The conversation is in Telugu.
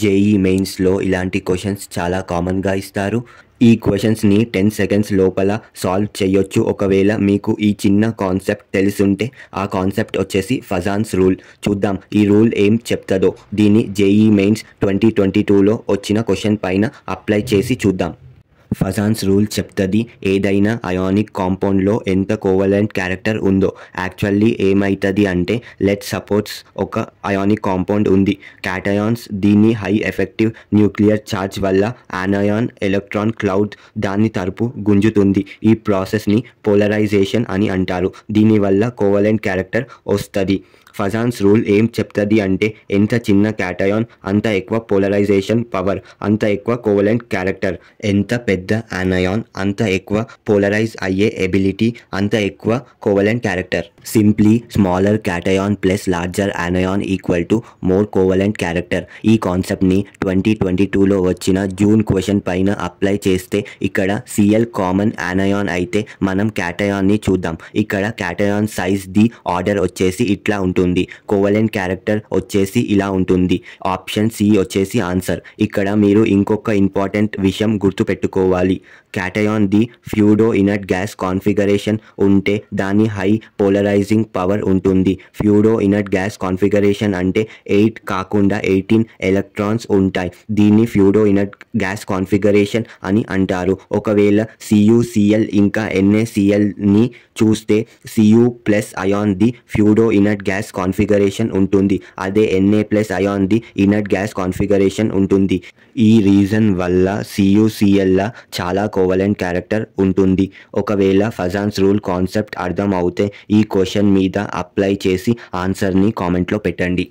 జేఈ మెయిన్స్లో ఇలాంటి క్వశ్చన్స్ చాలా కామన్గా ఇస్తారు. ఈ క్వశ్చన్స్ని 10 సెకండ్స్ లోపల సాల్వ్ చేయొచ్చు. ఒకవేళ మీకు ఈ చిన్న కాన్సెప్ట్ తెలుసుంటే. ఆ కాన్సెప్ట్ వచ్చేసి ఫజాన్స్ రూల్. చూద్దాం ఈ రూల్ ఏం చెప్తుందో. దీన్ని జేఈ మెయిన్స్ 2022లో వచ్చిన క్వశ్చన్ పైన అప్లై చేసి చూద్దాం. ఫజాన్స్ రూల్ చెప్తుంది ఏదైనా అయానిక్ కాంపౌండ్లో ఎంత కోవలెంట్ క్యారెక్టర్ ఉందో. యాక్చువల్లీ ఏమవుతుంది అంటే, లెట్ సపోజ్ ఒక అయానిక్ కాంపౌండ్ ఉంది. క్యాటయాన్స్ దీన్ని హై ఎఫెక్టివ్ న్యూక్లియర్ ఛార్జ్ వల్ల ఆనయాన్ ఎలక్ట్రాన్ క్లౌడ్ దాన్ని తరపు గుంజుతుంది. ఈ ప్రాసెస్ని పోలరైజేషన్ అని అంటారు. దీనివల్ల కోవలెంట్ క్యారెక్టర్ వస్తుంది. ఫజాన్స్ రూల్ ఏం చెప్తుంది అంటే, ఎంత చిన్న క్యాటయాన్ అంత ఎక్కువ పోలరైజేషన్ పవర్, అంత ఎక్కువ కోవలెంట్ క్యారెక్టర్. ఎంత పెద్ద ఆనయాన్ అంత ఎక్కువ పోలరైజ్ అయ్యే ఎబిలిటీ, అంత ఎక్కువ covalent character. Simply smaller cation plus larger ఆనయాన్ equal to more covalent character. ఈ కాన్సెప్ట్ని 2022లో వచ్చిన జూన్ క్వశ్చన్ పైన అప్లై చేస్తే, ఇక్కడ సిఎల్ కామన్ ఆనయాన్ అయితే మనం క్యాటయాన్ని చూద్దాం. ఇక్కడ క్యాటయాన్ సైజ్ ది ఆర్డర్ వచ్చేసి ఇట్లా ఉంటుంది. కోవలెంట్ క్యారెక్టర్ వచ్చేసి ఇలా ఉంటుంది. ఆప్షన్ సి వచ్చేసి ఆన్సర్. ఇక్కడ మీరు ఇంకొక ఇంపార్టెంట్ విషయం గుర్తుపెట్టుకోవాలి. Cation the pseudo inert gas configuration ఉంటే దాని హై పోలరైజింగ్ పవర్ ఉంటుంది. ఫ్యూడో ఇనర్ట్ గ్యాస్ కాన్ఫిగరేషన్ అంటే 8 కాకుండా 18 ఎలక్ట్రాన్స్ ఉంటాయి. దీన్ని ఫ్యూడో ఇనర్ట్ గ్యాస్ కాన్ఫిగరేషన్ అని అంటారు. ఒకవేళ CuCl ఇంకా NaClని చూస్తే Cu plus ion the pseudo inert gas configuration ఉంటుంది. అదే Na plus ion the inert gas configuration ఉంటుంది. ఈ రీజన్ వల్ల CuCl చాలా కోవలెంట్ క్యారెక్టర్ ఉంటుంది. ఒకవేళ ఫజాన్స్ రూల్ కాన్సెప్ట్ అర్థం అవుతే ఈ క్వశ్చన్ మీద అప్లై చేసి ఆన్సర్ని కామెంట్లో పెట్టండి.